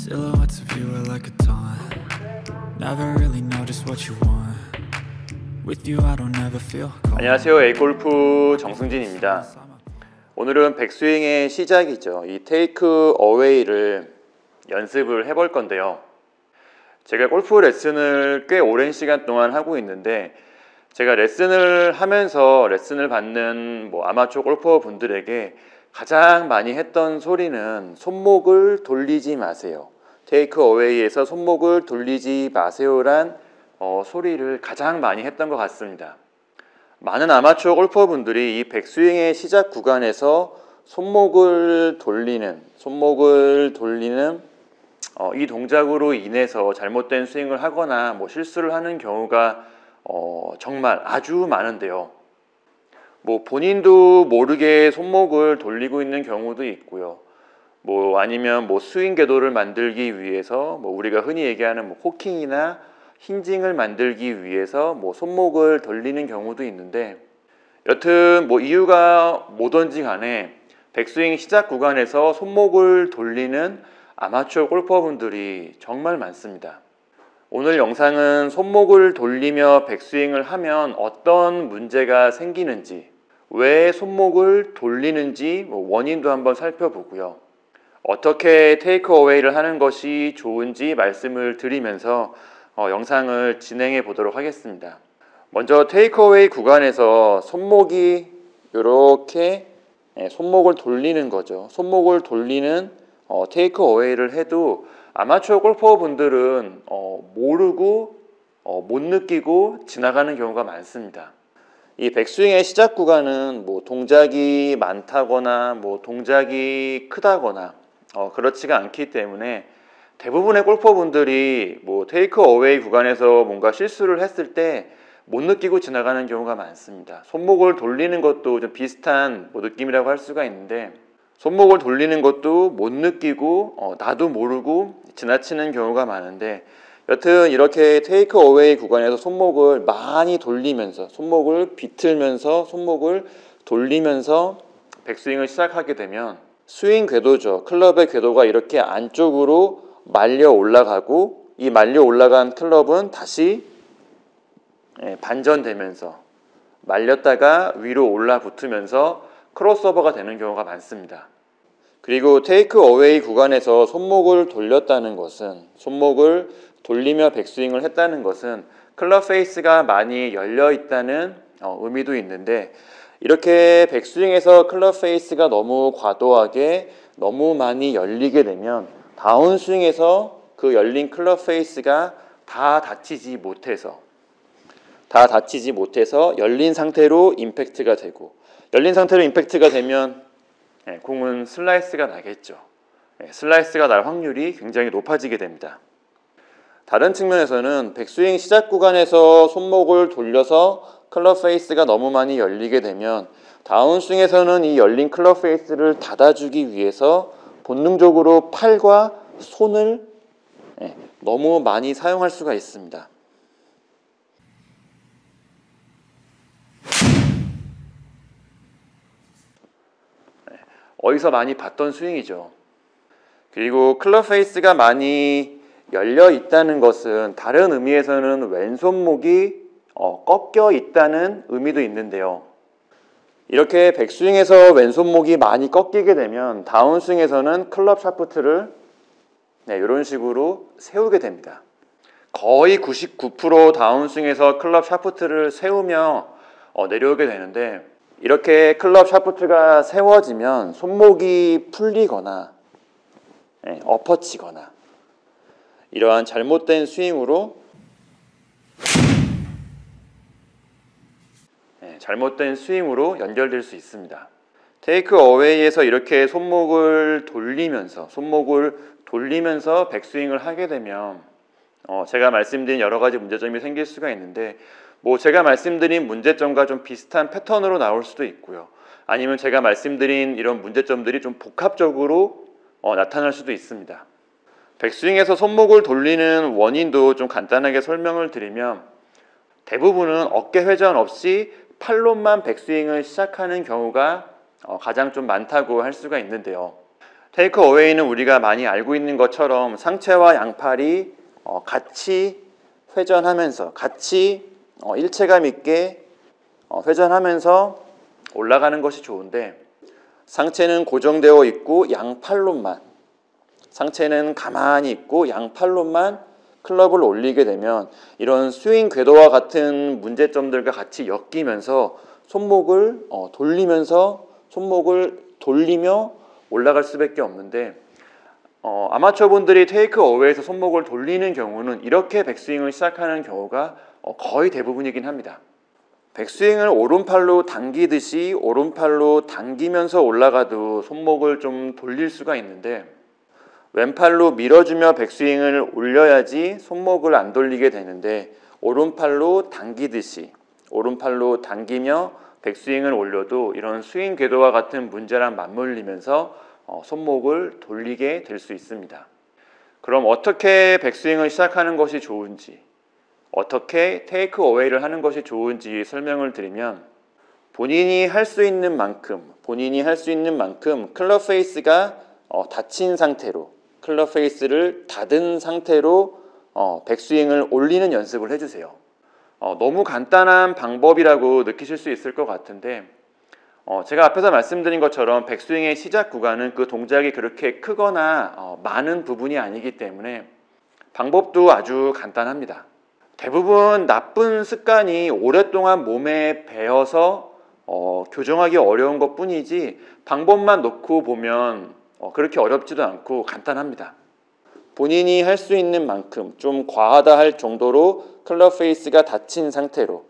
Silhouettes of you are like a taunt. Never really know just what you want. With you I don't ever feel calm. 안녕하세요. A골프 정승진입니다. 오늘은 백스윙의 시작이죠. 이 테이크 어웨이를 연습을 해볼 건데요. 제가 골프 레슨을 꽤 오랜 시간 동안 하고 있는데, 제가 레슨을 하면서 레슨을 받는 아마추어 골퍼 분들에게 가장 많이 했던 소리는 손목을 돌리지 마세요. 테이크 어웨이에서 손목을 돌리지 마세요란 소리를 가장 많이 했던 것 같습니다. 많은 아마추어 골퍼 분들이 이 백스윙의 시작 구간에서 손목을 돌리는 이 동작으로 인해서 잘못된 스윙을 하거나 실수를 하는 경우가 정말 아주 많은데요. 본인도 모르게 손목을 돌리고 있는 경우도 있고요. 아니면 스윙 궤도를 만들기 위해서 우리가 흔히 얘기하는 호킹이나 힌징을 만들기 위해서 손목을 돌리는 경우도 있는데, 여튼 이유가 뭐든지 간에 백스윙 시작 구간에서 손목을 돌리는 아마추어 골퍼분들이 정말 많습니다. 오늘 영상은 손목을 돌리며 백스윙을 하면 어떤 문제가 생기는지, 왜 손목을 돌리는지 원인도 한번 살펴보고요. 어떻게 테이크 어웨이를 하는 것이 좋은지 말씀을 드리면서 영상을 진행해 보도록 하겠습니다. 먼저 테이크 어웨이 구간에서 손목이 이렇게 손목을 돌리는 거죠. 손목을 돌리는 테이크 어웨이를 해도 아마추어 골퍼 분들은 모르고 못 느끼고 지나가는 경우가 많습니다. 이 백스윙의 시작 구간은 동작이 많다거나 동작이 크다거나 그렇지가 않기 때문에 대부분의 골퍼 분들이 테이크 어웨이 구간에서 뭔가 실수를 했을 때 못 느끼고 지나가는 경우가 많습니다. 손목을 돌리는 것도 좀 비슷한 느낌이라고 할 수가 있는데, 손목을 돌리는 것도 못 느끼고 나도 모르고 지나치는 경우가 많은데, 여튼 이렇게 테이크 어웨이 구간에서 손목을 많이 돌리면서, 손목을 비틀면서, 손목을 돌리면서 백스윙을 시작하게 되면 스윙 궤도죠. 클럽의 궤도가 이렇게 안쪽으로 말려 올라가고, 이 말려 올라간 클럽은 다시 반전되면서 말렸다가 위로 올라붙으면서 크로스오버가 되는 경우가 많습니다. 그리고 테이크 어웨이 구간에서 손목을 돌렸다는 것은, 손목을 돌리며 백스윙을 했다는 것은 클럽 페이스가 많이 열려 있다는 의미도 있는데, 이렇게 백스윙에서 클럽 페이스가 너무 과도하게 너무 많이 열리게 되면 다운스윙에서 그 열린 클럽 페이스가 다 닫히지 못해서 열린 상태로 임팩트가 되고, 열린 상태로 임팩트가 되면 공은 슬라이스가 나겠죠. 슬라이스가 날 확률이 굉장히 높아지게 됩니다. 다른 측면에서는 백스윙 시작 구간에서 손목을 돌려서 클럽 페이스가 너무 많이 열리게 되면 다운스윙에서는 이 열린 클럽 페이스를 닫아주기 위해서 본능적으로 팔과 손을 너무 많이 사용할 수가 있습니다. 어디서 많이 봤던 스윙이죠. 그리고 클럽 페이스가 많이 열려 있다는 것은 다른 의미에서는 왼손목이 꺾여 있다는 의미도 있는데요. 이렇게 백스윙에서 왼손목이 많이 꺾이게 되면 다운스윙에서는 클럽 샤프트를 이런 식으로 세우게 됩니다. 거의 99% 다운스윙에서 클럽 샤프트를 세우며 내려오게 되는데, 이렇게 클럽 샤프트가 세워지면 손목이 풀리거나 엎어치거나 이러한 잘못된 스윙으로 연결될 수 있습니다. 테이크 어웨이에서 이렇게 손목을 돌리면서 백스윙을 하게 되면 제가 말씀드린 여러 가지 문제점이 생길 수가 있는데, 제가 말씀드린 문제점과 좀 비슷한 패턴으로 나올 수도 있고요. 아니면 제가 말씀드린 이런 문제점들이 좀 복합적으로 나타날 수도 있습니다. 백스윙에서 손목을 돌리는 원인도 좀 간단하게 설명을 드리면, 대부분은 어깨 회전 없이 팔로만 백스윙을 시작하는 경우가 가장 좀 많다고 할 수가 있는데요. 테이크 어웨이는 우리가 많이 알고 있는 것처럼 상체와 양팔이 같이 회전하면서 같이 일체감 있게 회전하면서 올라가는 것이 좋은데, 상체는 고정되어 있고 양팔로만, 상체는 가만히 있고 양팔로만 클럽을 올리게 되면 이런 스윙 궤도와 같은 문제점들과 같이 엮이면서 손목을 돌리며 올라갈 수밖에 없는데, 아마추어 분들이 테이크 어웨이에서 손목을 돌리는 경우는 이렇게 백스윙을 시작하는 경우가 거의 대부분이긴 합니다. 백스윙을 오른팔로 당기듯이 오른팔로 당기면서 올라가도 손목을 좀 돌릴 수가 있는데, 왼팔로 밀어주며 백스윙을 올려야지 손목을 안 돌리게 되는데, 오른팔로 당기듯이 오른팔로 당기며 백스윙을 올려도 이런 스윙 궤도와 같은 문제랑 맞물리면서 손목을 돌리게 될 수 있습니다. 그럼 어떻게 백스윙을 시작하는 것이 좋은지, 어떻게 테이크 어웨이를 하는 것이 좋은지 설명을 드리면, 본인이 할 수 있는 만큼 클럽 페이스가 닫힌 상태로, 클럽 페이스를 닫은 상태로 백스윙을 올리는 연습을 해주세요. 너무 간단한 방법이라고 느끼실 수 있을 것 같은데, 제가 앞에서 말씀드린 것처럼 백스윙의 시작 구간은 그 동작이 그렇게 크거나 많은 부분이 아니기 때문에 방법도 아주 간단합니다. 대부분 나쁜 습관이 오랫동안 몸에 배어서 교정하기 어려운 것 뿐이지, 방법만 놓고 보면 그렇게 어렵지도 않고 간단합니다. 본인이 할 수 있는 만큼, 좀 과하다 할 정도로 클럽 페이스가 닫힌 상태로,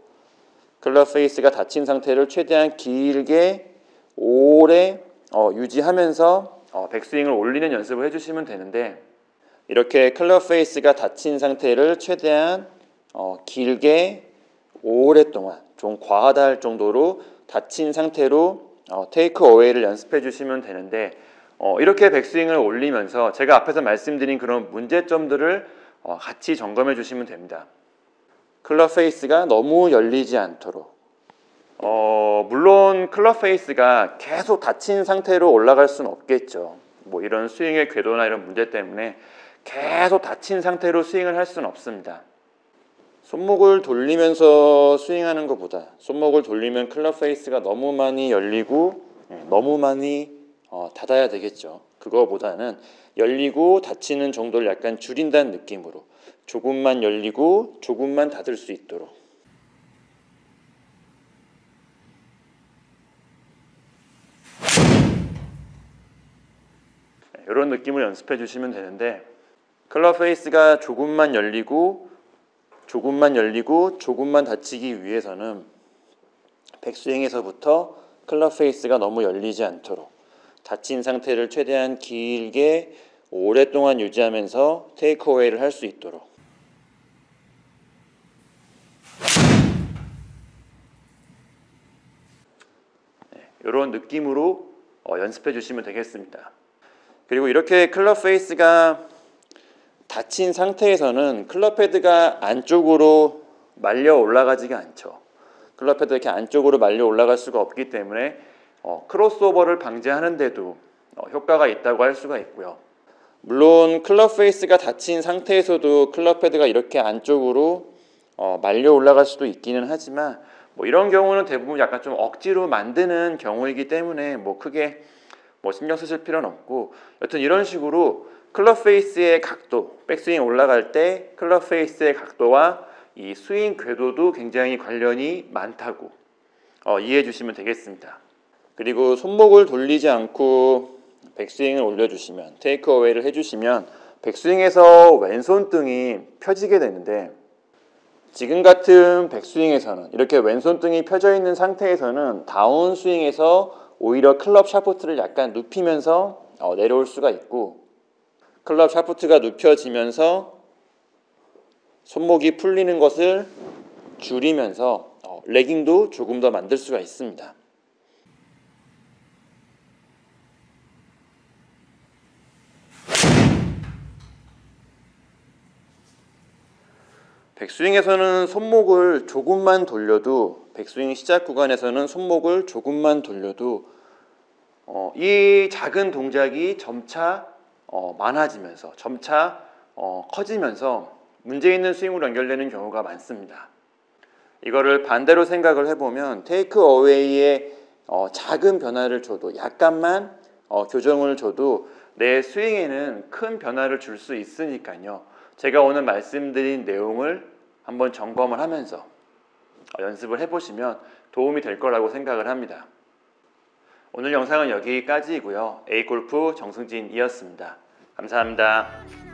클럽 페이스가 닫힌 상태를 최대한 길게 오래 유지하면서 백스윙을 올리는 연습을 해주시면 되는데, 이렇게 클럽 페이스가 닫힌 상태를 최대한 길게 오랫동안, 좀 과하다 할 정도로 닫힌 상태로 테이크 어웨이를 연습해 주시면 되는데, 이렇게 백스윙을 올리면서 제가 앞에서 말씀드린 그런 문제점들을 같이 점검해 주시면 됩니다. 클럽 페이스가 너무 열리지 않도록, 물론 클럽 페이스가 계속 닫힌 상태로 올라갈 수는 없겠죠. 뭐 이런 스윙의 궤도나 이런 문제 때문에 계속 닫힌 상태로 스윙을 할 수는 없습니다. 손목을 돌리면서 스윙하는 것보다, 손목을 돌리면 클럽 페이스가 너무 많이 열리고 너무 많이 닫아야 되겠죠. 그거보다는 열리고 닫히는 정도를 약간 줄인다는 느낌으로 조금만 열리고 조금만 닫을 수 있도록, 이런 느낌을 연습해 주시면 되는데, 클럽 페이스가 조금만 열리고 조금만 닫히기 위해서는 백스윙에서부터 클럽 페이스가 너무 열리지 않도록 닫힌 상태를 최대한 길게 오랫동안 유지하면서 테이크 어웨이를 할 수 있도록, 이런 느낌으로 연습해 주시면 되겠습니다. 그리고 이렇게 클럽 페이스가 닫힌 상태에서는 클럽 헤드가 안쪽으로 말려 올라가지가 않죠. 클럽 헤드가 이렇게 안쪽으로 말려 올라갈 수가 없기 때문에 크로스오버를 방지하는 데도 효과가 있다고 할 수가 있고요. 물론 클럽 페이스가 닫힌 상태에서도 클럽 헤드가 이렇게 안쪽으로 말려 올라갈 수도 있기는 하지만, 뭐 이런 경우는 대부분 약간 좀 억지로 만드는 경우이기 때문에 크게 신경 쓰실 필요는 없고, 여튼 이런 식으로 클럽 페이스의 각도, 백스윙 올라갈 때 클럽 페이스의 각도와 이 스윙 궤도도 굉장히 관련이 많다고 이해해 주시면 되겠습니다. 그리고 손목을 돌리지 않고 백스윙을 올려주시면, 테이크 어웨이를 해주시면 백스윙에서 왼손등이 펴지게 되는데, 지금 같은 백스윙에서는, 이렇게 왼손등이 펴져 있는 상태에서는 다운스윙에서 오히려 클럽 샤프트를 약간 눕히면서 내려올 수가 있고, 클럽 샤프트가 눕혀지면서 손목이 풀리는 것을 줄이면서 레깅도 조금 더 만들 수가 있습니다. 백스윙에서는 손목을 조금만 돌려도, 백스윙 시작 구간에서는 손목을 조금만 돌려도 이 작은 동작이 점차 많아지면서 점차 커지면서 문제 있는 스윙으로 연결되는 경우가 많습니다. 이거를 반대로 생각을 해보면 테이크 어웨이의 작은 변화를 줘도 약간만 교정을 줘도 내 스윙에는 큰 변화를 줄 수 있으니까요. 제가 오늘 말씀드린 내용을 한번 점검을 하면서 연습을 해보시면 도움이 될 거라고 생각을 합니다. 오늘 영상은 여기까지이고요. A골프 정승진이었습니다. 감사합니다.